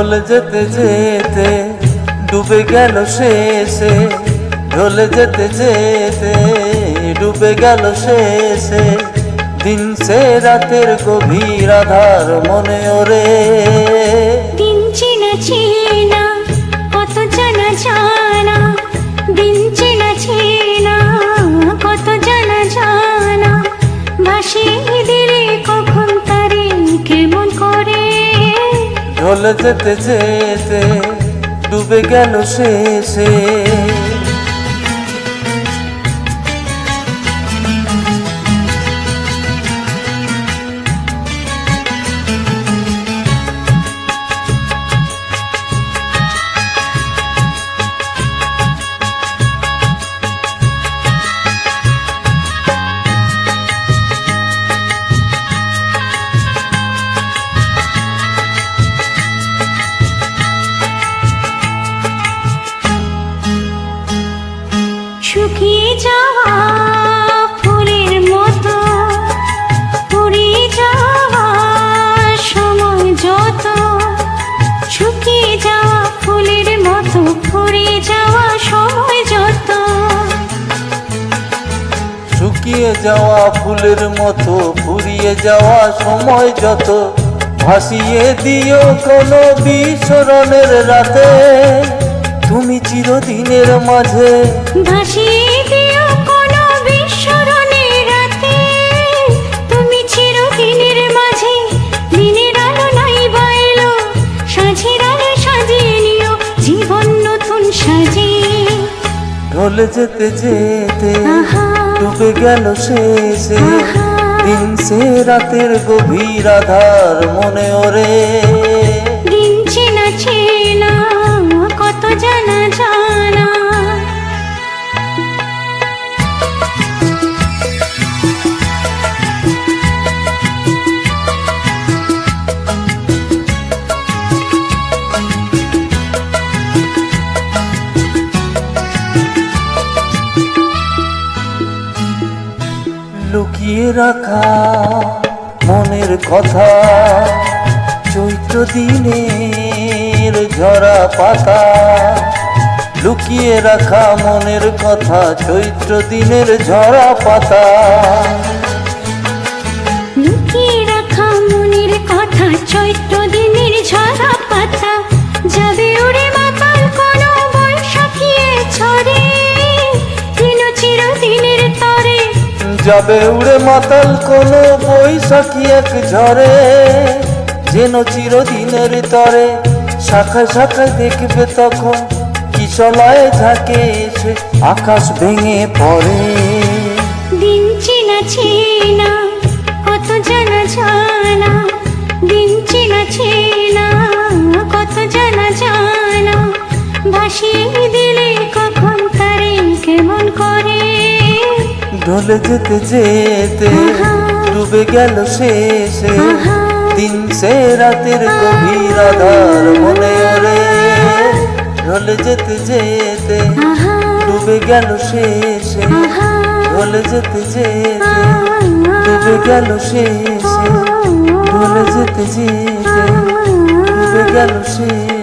ঢলে যেতে যেতে ডুবে গেল শেষে, ঢলে যেতে যেতে ডুবে গেল শেষে, দিন সে রাতের গভীর আধার মনে ওরে। দিন চেনা চেনা কত জানা জানা, দিন চেনা চেনা কত জানা জানা, ভাসিয়ে দিলে কখন তারে কেমন করে। ঢলে যেতে যেতে ডুবে গেল শেষে। শুকিয়ে যাওয়া ফুলের মতো ফুরিয়ে যাওয়া সময় যত, শুকিয়ে যাওয়া ফুলের মতো ফুরিয়ে যাওয়া সময় যত, শুকিয়ে যাওয়া ফুলের মতো ফুরিয়ে যাওয়া সময় যত, ভাসিয়ে দিও কোনো বিস্মরণের রাতে, তুমি চিরদিনের মাঝে। ভাসিয়ে দিও কোনো বিস্মরণের রাতে, তুমি চিরদিনের মাঝে। দিনের আলো নাই বাইলো, সাঁঝের আলো সাজিয়ে নিও জীবন নতুন সাজিয়ে। ঢলে যেতে যেতে আহা, ডুবে গেল শেষে, আহা, দিন সে রাতের গভীর আধার মনে ওরে। দিন চেনা চেনা কত জানা জানা। লুকিয়ে রাখা মনের কথা, চৈত্র দিনের ঝরা পাতা, লুকিয়ে রাখা মনের কথা, চৈত্র দিনের ঝরা পাতা। লুকিয়ে রাখা মনের কথা, চৈত্র দিনের ঝরা পাতা, যাবে উড়ে মাতাল কোনো বৈশাখীর ঝড়ে, দিন চিরদিনের তরে। যাবে উড়ে মাতাল কোনো বৈশাখী এক ঝড়ে, যেন চিরদিনের তরে। শাখায় শাখায় দেখবে তখন কিশলয় ঝাঁকে এসে আকাশ ভেঙে পড়ে। দিন চেনা চেনা কত জানা জানা, দিন চেনা চেনা কত জানা জানা, ভাসিয়ে দিলে কখন তারে কেমন করে। ঢলে যেতে যেতে ডুবে গেল শেষে, দিন সে রাতের গভীর আধার মনে ওরে। ঢলে যেতে যেতে ডুবে গেল শেষে, ঢলে যেতে যেতে ডুবে গেল শেষে, ঢলে যেতে যেতে ডুবে গেল শেষে।